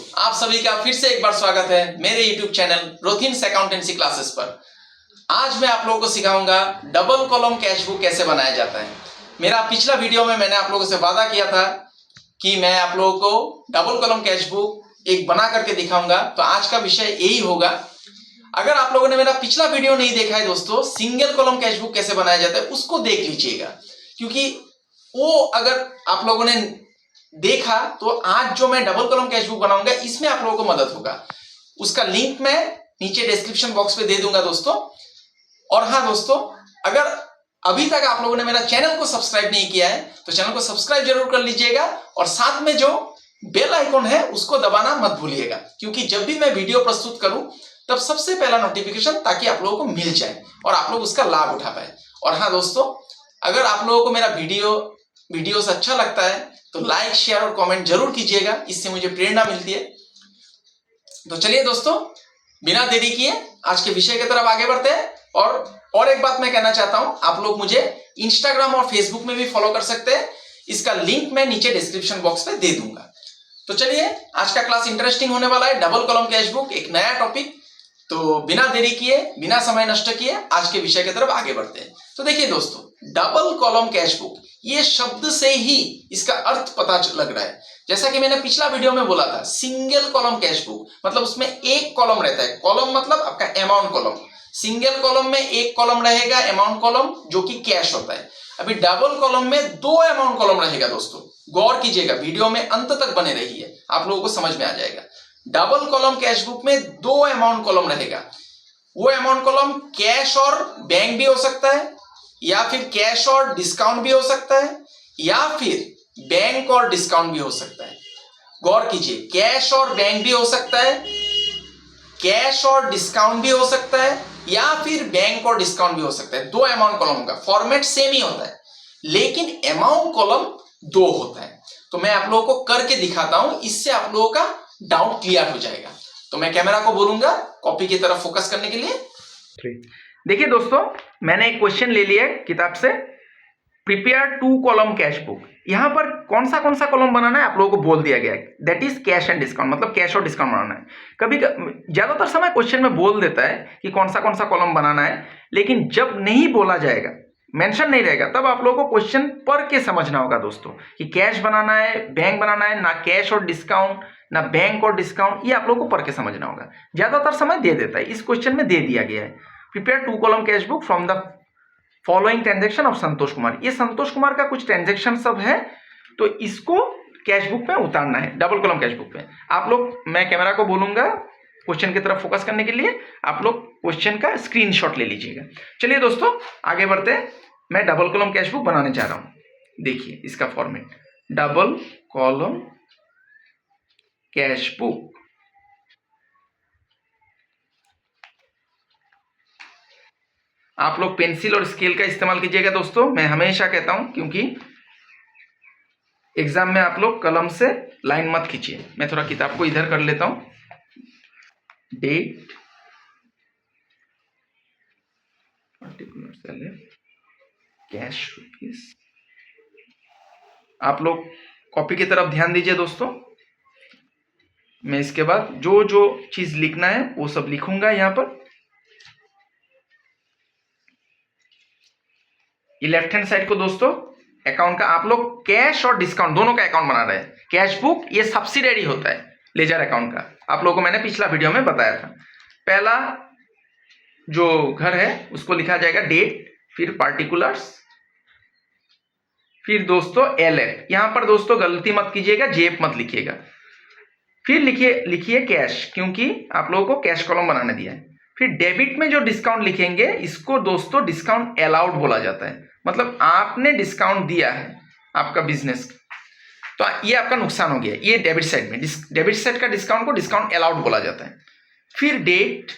आप सभी का फिर से एक बार स्वागत है मेरे YouTube चैनल रोथिन्स अकाउंटेंसी क्लासेस पर। आज मैं आप लोगों को सिखाऊंगा डबल कॉलम कैश बुक कैसे बनाया जाता है। मेरा पिछला वीडियो में मैंने आप लोगों से वादा किया था कि मैं आप लोगों को डबल कॉलम कैश बुक एक बना करके दिखाऊंगा, तो आज का विषय यही होगा। अगर आप लोगों ने मेरा पिछला वीडियो नहीं देखा है दोस्तों, सिंगल कॉलम कैश बुक कैसे बनाया जाता है, उसको देख लीजिएगा, क्योंकि वो अगर आप लोगों ने देखा तो आज जो मैं डबल कॉलम कैश बुक बनाऊंगा इसमें आप लोगों को मदद होगा। उसका लिंक मैं नीचे डिस्क्रिप्शन बॉक्स पे दे दूंगा दोस्तों। और हाँ दोस्तों, अगर अभी तक आप लोगों ने मेरा चैनल को सब्सक्राइब नहीं किया है तो चैनल को सब्सक्राइब जरूर कर लीजिएगा, और साथ में जो बेल आइकॉन है उसको दबाना मत भूलिएगा, क्योंकि जब भी मैं वीडियो प्रस्तुत करूं तब सबसे पहला नोटिफिकेशन ताकि आप लोगों को मिल जाए और आप लोग उसका लाभ उठा पाए। और हाँ दोस्तों, अगर आप लोगों को मेरा वीडियो से अच्छा लगता है तो लाइक, शेयर और कमेंट जरूर कीजिएगा, इससे मुझे प्रेरणा मिलती है। तो चलिए दोस्तों, बिना देरी किए आज के विषय की तरफ आगे बढ़ते हैं। और एक बात मैं कहना चाहता हूं, आप लोग मुझे इंस्टाग्राम और फेसबुक में भी फॉलो कर सकते हैं। इसका लिंक मैं नीचे डिस्क्रिप्शन बॉक्स पे दे दूंगा। तो चलिए, आज का क्लास इंटरेस्टिंग होने वाला है। डबल कॉलम कैश बुक, एक नया टॉपिक। तो बिना देरी किए, बिना समय नष्ट किए आज के विषय की तरफ आगे बढ़ते हैं। तो देखिए दोस्तों, डबल कॉलम कैश बुक, ये शब्द से ही इसका अर्थ पता लग रहा है। जैसा कि मैंने पिछला वीडियो में बोला था, सिंगल कॉलम कैश बुक मतलब उसमें एक कॉलम रहता है। कॉलम मतलब आपका अमाउंट कॉलम। सिंगल कॉलम में एक कॉलम रहेगा अमाउंट कॉलम, जो कि कैश होता है। अभी डबल कॉलम में दो अमाउंट कॉलम रहेगा दोस्तों। गौर कीजिएगा, वीडियो में अंत तक बने रहिए, आप लोगों को समझ में आ जाएगा। डबल कॉलम कैश बुक में दो अमाउंट कॉलम रहेगा। वो अमाउंट कॉलम कैश और बैंक भी हो सकता है, या फिर कैश और डिस्काउंट भी हो सकता है, या फिर बैंक और डिस्काउंट भी हो सकता है। गौर कीजिए, कैश और बैंक भी हो सकता है, कैश और डिस्काउंट भी हो सकता है, या फिर बैंक और डिस्काउंट भी हो सकता है। दो अमाउंट कॉलम का फॉर्मेट सेम ही होता है, लेकिन अमाउंट कॉलम दो होता है। तो मैं आप लोगों को करके दिखाता हूं, इससे आप लोगों का डाउट क्लियर हो जाएगा। तो मैं कैमरा को बोलूंगा कॉपी की तरफ फोकस करने के लिए। देखिए दोस्तों, मैंने एक क्वेश्चन ले लिया है किताब से, प्रिपेयर 2 कॉलम कैश बुक। यहां पर कौन सा कॉलम बनाना है आप लोगों को बोल दिया गया है, that is cash and discount, मतलब कैश और डिस्काउंट बनाना है। कभी ज्यादातर समय क्वेश्चन में बोल देता है कि कौन सा कॉलम बनाना है, लेकिन जब नहीं बोला जाएगा, मेंशन नहीं रहेगा, तब आप लोगों को क्वेश्चन पढ़ के समझना होगा दोस्तों कि कैश बनाना है, बैंक बनाना है, ना कैश और डिस्काउंट, ना बैंक और डिस्काउंट। ये आप लोगों को पढ़ के समझना होगा। ज्यादातर समय दे देता है, इस क्वेश्चन में दे दिया गया है, prepare 2 column cash book from the following transaction of Santosh Kumar. ये संतोष कुमार का कुछ ट्रांजेक्शन सब है, तो इसको कैश बुक में उतारना है, डबल कॉलम कैश बुक में। आप लोग, मैं कैमरा को बोलूंगा क्वेश्चन की तरफ फोकस करने के लिए, आप लोग क्वेश्चन का स्क्रीनशॉट ले लीजिएगा। चलिए दोस्तों, आगे बढ़ते हैं। मैं डबल कॉलम कैश बुक बनाने जा रहा हूं। देखिए इसका format, double column cash book. आप लोग पेंसिल और स्केल का इस्तेमाल कीजिएगा दोस्तों, मैं हमेशा कहता हूं, क्योंकि एग्जाम में आप लोग कलम से लाइन मत खींचिए। मैं थोड़ा किताब को इधर कर लेता हूं। Date, particular sale, cash rupees. आप लोग कॉपी की तरफ ध्यान दीजिए दोस्तों। मैं इसके बाद जो जो चीज लिखना है वो सब लिखूंगा यहां पर। ये लेफ्ट हैंड साइड को दोस्तों अकाउंट का, आप लोग कैश और डिस्काउंट दोनों का अकाउंट बना रहे हैं। कैश बुक ये सब्सिडरी होता है लेजर अकाउंट का, आप लोगों को मैंने पिछला वीडियो में बताया था। पहला जो घर है उसको लिखा जाएगा डेट, फिर पार्टिकुलर्स, फिर दोस्तों एलएफ। यहां पर दोस्तों गलती मत कीजिएगा, जेप मत लिखिएगा। फिर लिखिए कैश, क्योंकि आप लोगों को कैश कॉलम बनाने दिया है। फिर डेबिट में जो डिस्काउंट लिखेंगे, इसको दोस्तों डिस्काउंट अलाउड बोला जाता है, मतलब आपने डिस्काउंट दिया है आपका बिजनेस, तो ये आपका नुकसान हो गया। ये डेबिट साइड में, डेबिट साइड का डिस्काउंट को डिस्काउंट अलाउड बोला जाता है। फिर डेट,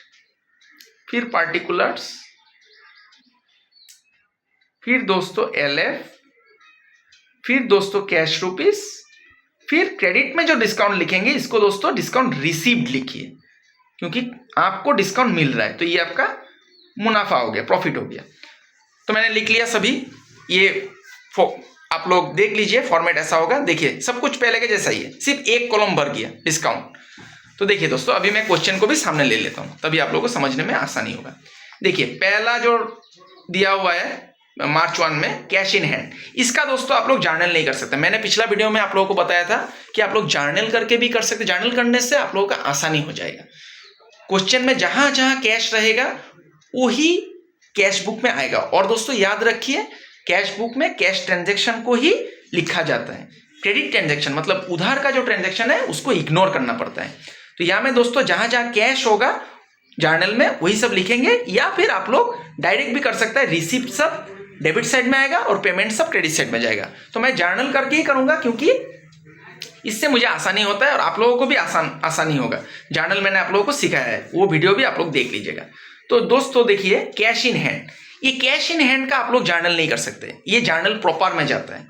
फिर पार्टिकुलर्स, फिर दोस्तों एलएफ, फिर दोस्तों कैश रुपीस, फिर क्रेडिट में जो डिस्काउंट लिखेंगे इसको दोस्तों डिस्काउंट रिसीव्ड लिखिए, क्योंकि आपको डिस्काउंट मिल रहा है, तो ये आपका मुनाफा हो गया, प्रॉफिट हो गया। तो मैंने लिख लिया सभी। ये आप लोग देख लीजिए, फॉर्मेट ऐसा होगा। देखिए सब कुछ पहले के जैसा ही है, सिर्फ एक कॉलम भर गया डिस्काउंट। तो देखिए दोस्तों, अभी मैं क्वेश्चन को भी सामने ले लेता हूं, तभी आप लोगों को समझने में आसानी होगा। देखिए पहला जो दिया हुआ है मार्च 1 में कैश इन हैंड, इसका दोस्तों आप लोग जर्नल नहीं कर सकते। मैंने पिछला वीडियो में आप लोगों को बताया था कि आप लोग जर्नल करके भी कर सकते। जर्नल करने से आप लोगों का आसानी हो जाएगा। क्वेश्चन में जहां जहां कैश रहेगा वही कैश बुक में आएगा। और दोस्तों याद रखिए, कैश बुक में कैश ट्रांजैक्शन को ही लिखा जाता है। क्रेडिट ट्रांजैक्शन मतलब उधार का जो ट्रांजैक्शन है उसको इग्नोर करना पड़ता है। तो यहाँ में दोस्तों जहां जहां कैश होगा जर्नल में वही सब लिखेंगे, या फिर आप लोग डायरेक्ट भी कर सकते हैं। रिसिप्ट सब डेबिट साइड में आएगा और पेमेंट सब क्रेडिट साइड में जाएगा। तो मैं जर्नल करके ही करूंगा क्योंकि इससे मुझे आसानी होता है और आप लोगों को भी आसानी होगा। जर्नल मैंने आप लोगों को सिखाया है, वो वीडियो भी आप लोग देख लीजिएगा। तो दोस्तों देखिए कैश इन हैंड, ये कैश इन हैंड का आप लोग जर्नल नहीं कर सकते, ये जर्नल प्रॉपर में जाता है।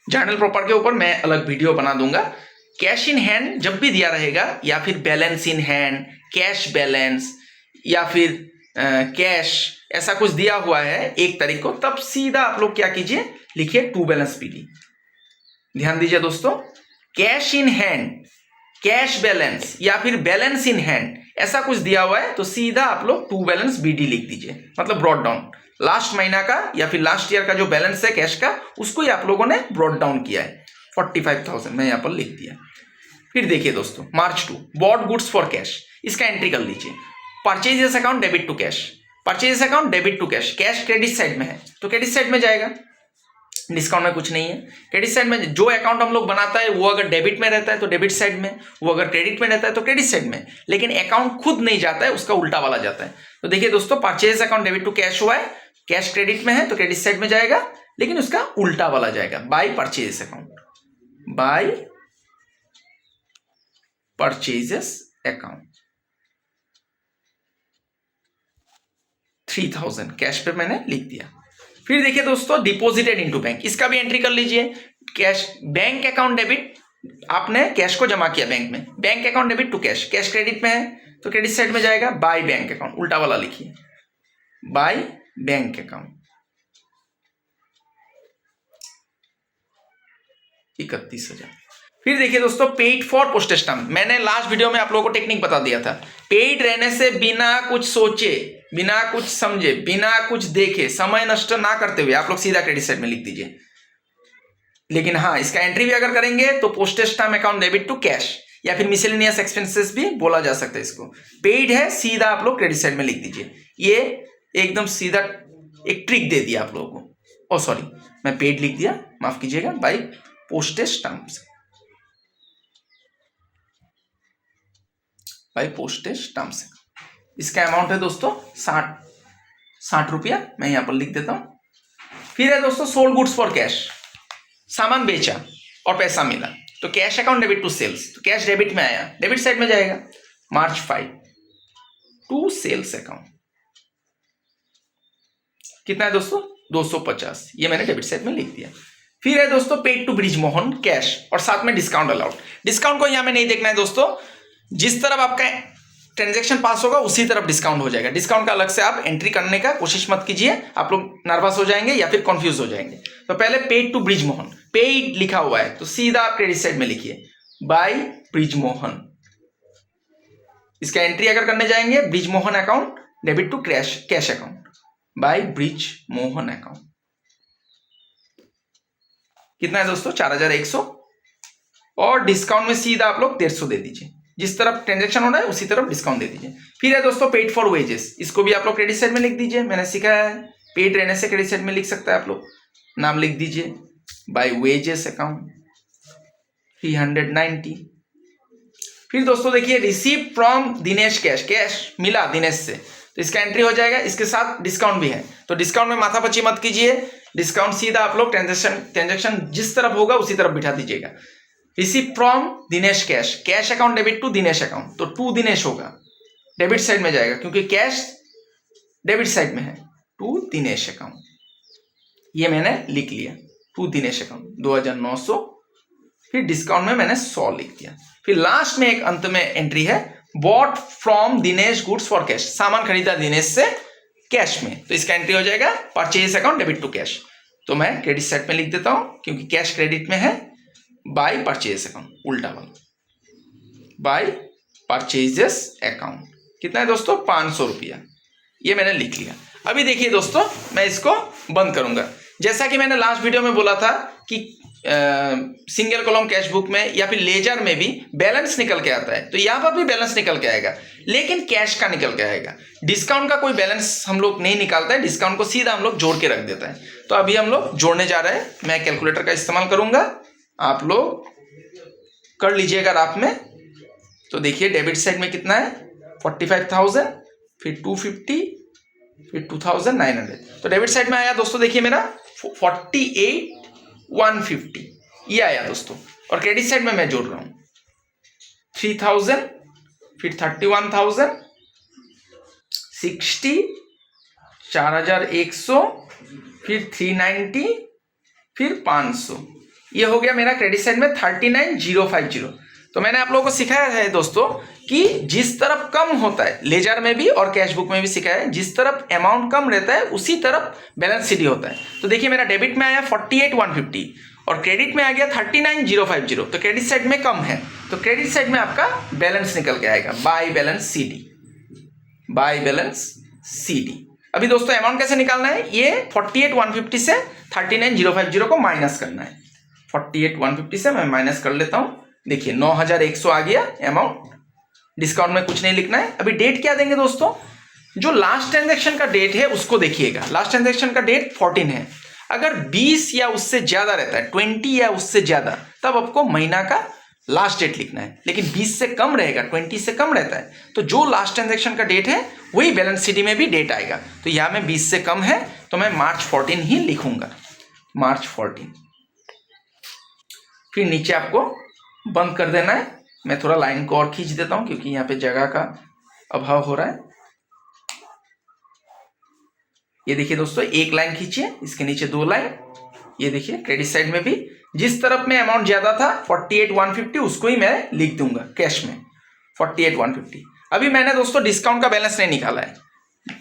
जर्नल प्रॉपर के ऊपर मैं अलग वीडियो बना दूंगा। कैश इन हैंड जब भी दिया रहेगा, या फिर balance in hand, cash balance, या फिर कैश, ऐसा कुछ दिया हुआ है 1 तारीख को, तब सीधा आप लोग क्या कीजिए, लिखिए टू बैलेंस पीडी। ध्यान दीजिए दोस्तों, cash in hand, cash balance या फिर बैलेंस इन हैंड ऐसा कुछ दिया हुआ है तो सीधा आप लोग टू बैलेंस बीडी लिख दीजिए। मतलब ब्रॉड डाउन, लास्ट महीना का या फिर लास्ट ईयर का जो बैलेंस है कैश का, उसको ही आप लोगों ने ब्रॉड डाउन किया है। 45,000 मैं यहाँ पर लिख दिया। फिर देखिए दोस्तों March 2 bought goods for cash, इसका एंट्री कर लीजिए। Purchases account debit to cash, purchases account debit to cash, cash credit side में है तो क्रेडिट साइड में जाएगा, डिस्काउंट में कुछ नहीं है। क्रेडिट साइड में जो अकाउंट हम लोग बनाता है वो अगर डेबिट में रहता है तो डेबिट साइड में, वो अगर क्रेडिट में रहता है तो क्रेडिट साइड में, लेकिन अकाउंट खुद नहीं जाता है, उसका उल्टा वाला जाता है। तो देखिए दोस्तों, purchase account debit to cash हुआ है, कैश क्रेडिट में है तो क्रेडिट साइड में जाएगा, लेकिन उसका उल्टा वाला जाएगा, by purchase account, by purchases account. 3000 cash पे मैंने लिख दिया। फिर देखिए दोस्तों डिपॉजिटेड इनटू बैंक, इसका भी एंट्री कर लीजिए। कैश बैंक अकाउंट डेबिट, आपने कैश को जमा किया बैंक में, bank account debit to cash, cash credit में है तो क्रेडिट साइड में जाएगा, बाय बैंक अकाउंट, उल्टा वाला लिखिए, बाय बैंक अकाउंट। 31,000। फिर देखिए दोस्तों पेड फॉर पोस्टेज स्टैम्प, मैंने लास्ट वीडियो में आप लोगों को टेक्निक बता दिया था। पेड रहने से बिना कुछ सोचे, बिना कुछ समझे, बिना कुछ देखे, समय नष्ट ना करते हुए आप लोग सीधा क्रेडिट साइड में लिख दीजिए। लेकिन हाँ, इसका एंट्री भी अगर करेंगे तो postage stamp account debit to cash या फिर मिसलेनियस एक्सपेंसेस भी बोला जा सकता है इसको। पेड है सीधा आप लोग क्रेडिट साइड में लिख दीजिए। ये एकदम सीधा एक ट्रिक दे दिया आप लोगों को। सॉरी, मैं पेड लिख दिया, माफ कीजिएगा, by postage stamp, by postage stamp. इसका अमाउंट है दोस्तों 60 रुपया, मैं यहां पर लिख देता हूं। फिर है दोस्तों सोल्ड गुड्स फॉर कैश, सामान बेचा और पैसा मिला तो cash account debit to sales, तो कैश डेबिट में आया, डेबिट साइड में जाएगा, मार्च 5 टू सेल्स अकाउंट। कितना है दोस्तों 250, ये मैंने डेबिट साइड में लिख दिया। फिर है दोस्तों paid to Brij Mohan cash और साथ में डिस्काउंट अलाउड। डिस्काउंट को यहां में नहीं देखना है दोस्तों, जिस तरफ आपका ट्रांजैक्शन पास होगा उसी तरफ डिस्काउंट हो जाएगा। डिस्काउंट का अलग से आप एंट्री करने का कोशिश मत कीजिए, आप लोग नर्वस हो जाएंगे या फिर कंफ्यूज हो जाएंगे। तो पहले paid to Brij Mohan, paid लिखा हुआ है तो सीधा आप क्रेडिट साइड में लिखिए, बाय ब्रिज मोहन। इसका एंट्री अगर करने जाएंगे, Brij Mohan account debit to cash account, by Brij Mohan account. कितना है दोस्तों 4100, और डिस्काउंट में सीधा आप लोग 150 दे दीजिए, जिस तरफ ट्रांजैक्शन हो रहा है उसी तरफ डिस्काउंट दे दीजिए। फिर है दोस्तों पेड फॉर वेजेस, इसको भी आप लोग क्रेडिट साइड में लिख दीजिए, मैंने सिखाया है। पेड रहने से क्रेडिट साइड में लिख सकता है, आप लोग नाम लिख दीजिए, बाय वेजेस अकाउंट 390। फिर दोस्तों देखिए receive from Dinesh cash, cash मिला दिनेश से तो इसका एंट्री हो जाएगा, इसके साथ डिस्काउंट भी है तो डिस्काउंट में माथापच्ची मत कीजिए, डिस्काउंट सीधा आप लोग ट्रांजैक्शन जिस तरफ होगा उसी तरफ बिठा दीजिएगा। Receive from Dinesh cash, cash account debit to Dinesh account, तो टू दिनेश होगा, डेबिट साइड में जाएगा क्योंकि कैश डेबिट साइड में है, टू दिनेश अकाउंट। ये मैंने लिख लिया, टू दिनेश अकाउंट 2900। फिर डिस्काउंट में मैंने 100 लिख दिया। फिर लास्ट में एक अंत में एंट्री है bought from Dinesh goods for cash, सामान खरीदा दिनेश से कैश में, तो इसका एंट्री हो जाएगा purchase account debit to cash. तो मैं क्रेडिट साइड में लिख देता हूं, क्योंकि कैश क्रेडिट में है। बाय परचेज अकाउंट, उल्टा वाला, बाय परचेजेस अकाउंट कितना है दोस्तों, 500 रुपया। ये मैंने लिख लिया। अभी देखिए दोस्तों, मैं इसको बंद करूंगा। जैसा कि मैंने लास्ट वीडियो में बोला था कि सिंगल कॉलम कैश बुक में या फिर लेजर में भी बैलेंस निकल के आता है, तो यहाँ पर भी बैलेंस निकल के आएगा, लेकिन कैश का निकल के आएगा। डिस्काउंट का कोई बैलेंस हम लोग नहीं निकालता है, डिस्काउंट को सीधा हम लोग जोड़ के रख देता है। तो अभी हम लोग जोड़ने जा रहे हैं। मैं कैलकुलेटर का इस्तेमाल करूंगा, आप लोग कर लीजिएगा रात में। तो देखिए डेबिट साइड में कितना है, 45,000, फिर 250, फिर 2,900। तो डेबिट साइड में आया दोस्तों, देखिए मेरा 48,150 ये आया दोस्तों। और क्रेडिट साइड में मैं जोड़ रहा हूं 3,000, फिर 31,000, 60, 4,100, फिर 390, फिर 500। ये हो गया मेरा क्रेडिट साइड में 39,050। तो मैंने आप लोगों को सिखाया है दोस्तों कि जिस तरफ कम होता है, लेजर में भी और कैश बुक में भी सिखाया है, जिस तरफ अमाउंट कम रहता है उसी तरफ बैलेंस सीडी होता है। तो देखिए मेरा डेबिट में आया 48,150 और क्रेडिट में आ गया 39,050। तो क्रेडिट साइड में कम है, तो क्रेडिट साइड में आपका बैलेंस निकल के आएगा, by balance CD, by balance CD. अभी दोस्तों अमाउंट कैसे निकालना है, ये 48,150 से 39,050 को माइनस करना है। 48,150 से मैं माइनस कर लेता हूं। देखिए 9,100 आ गया अमाउंट। डिस्काउंट में कुछ नहीं लिखना है। अभी डेट क्या देंगे दोस्तों, जो लास्ट ट्रांजैक्शन का डेट है उसको देखिएगा। लास्ट ट्रांजैक्शन का डेट 14 है। अगर 20 या उससे ज्यादा रहता है, 20 या उससे ज्यादा, तब आपको महीना का लास्ट डेट लिखना है। लेकिन 20 से कम रहेगा, 20 से कम रहता है, तो जो लास्ट ट्रांजैक्शन का डेट है वही बैलेंस सीडी में भी डेट आएगा। तो यहां में 20 से कम है तो मैं मार्च 14 ही लिखूंगा, मार्च 14। फिर नीचे आपको बंद कर देना है। मैं थोड़ा लाइन को और खींच देता हूं, क्योंकि यहाँ पे जगह का अभाव हो रहा है। ये देखिए दोस्तों, एक लाइन खींचिए, इसके नीचे 2 लाइन। ये देखिए क्रेडिट साइड में भी जिस तरफ में अमाउंट ज्यादा था 48,150 उसको ही मैं लिख दूंगा कैश में, 48,150। अभी मैंने दोस्तों डिस्काउंट का बैलेंस नहीं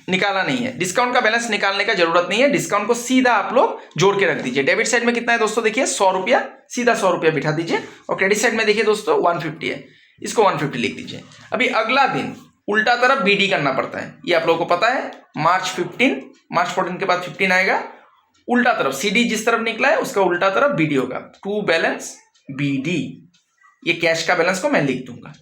निकाला नहीं है। डिस्काउंट का बैलेंस निकालने का जरूरत नहीं है, डिस्काउंट को सीधा आप लोग जोड़ के रख दीजिए। डेबिट साइड में कितना है दोस्तों, देखिए 100 रुपया, सीधा 100 रुपया बिठा दीजिए। और क्रेडिट साइड में देखिए दोस्तों 150 है, इसको 150 लिख दीजिए। अभी अगला दिन उल्टा तरफ बीडी करना पड़ता है, ये आप लोगों को पता है। मार्च 14 के बाद 15 आएगा। उल्टा तरफ सीडी जिस तरफ निकला है उसका उल्टा तरफ बीडी होगा, टू बैलेंस बीडी। ये कैश का बैलेंस को मैं लिख दूंगा।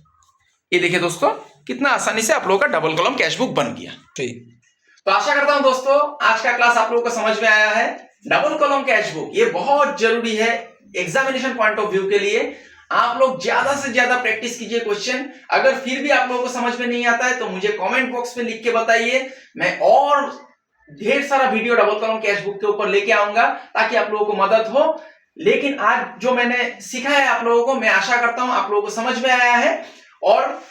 ये देखिए दोस्तों कितना आसानी से आप लोगों का डबल कॉलम कैश बुक बन गया। ठीक, तो आशा करता हूं दोस्तों आज का क्लास आप लोगों को समझ में आया है। डबल कॉलम कैश बुक ये बहुत जरूरी है एग्जामिनेशन पॉइंट ऑफ व्यू के लिए। आप लोग ज्यादा से ज्यादा प्रैक्टिस कीजिए क्वेश्चन। अगर फिर भी आप लोगों को समझ में नहीं आता है तो मुझे कमेंट बॉक्स में लिख के बताइए, मैं और ढेर सारा video double column cash book के ऊपर लेके आऊंगा ताकि आप लोगों को मदद हो। लेकिन आज जो मैंने सिखाया है आप लोगों को, मैं आशा करता हूं आप लोगों को समझ में आया है। और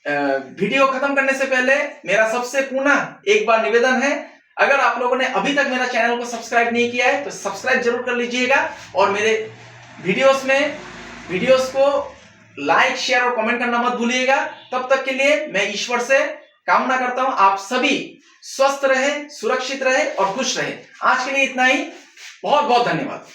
वीडियो खत्म करने से पहले मेरा सबसे पुनः एक बार निवेदन है, अगर आप लोगों ने अभी तक मेरा चैनल को सब्सक्राइब नहीं किया है तो सब्सक्राइब जरूर कर लीजिएगा। और मेरे वीडियोस को लाइक, शेयर और कमेंट करना मत भूलिएगा। तब तक के लिए मैं ईश्वर से कामना करता हूं आप सभी स्वस्थ रहे, सुरक्षित रहे और खुश रहे। आज के लिए इतना ही। बहुत बहुत धन्यवाद।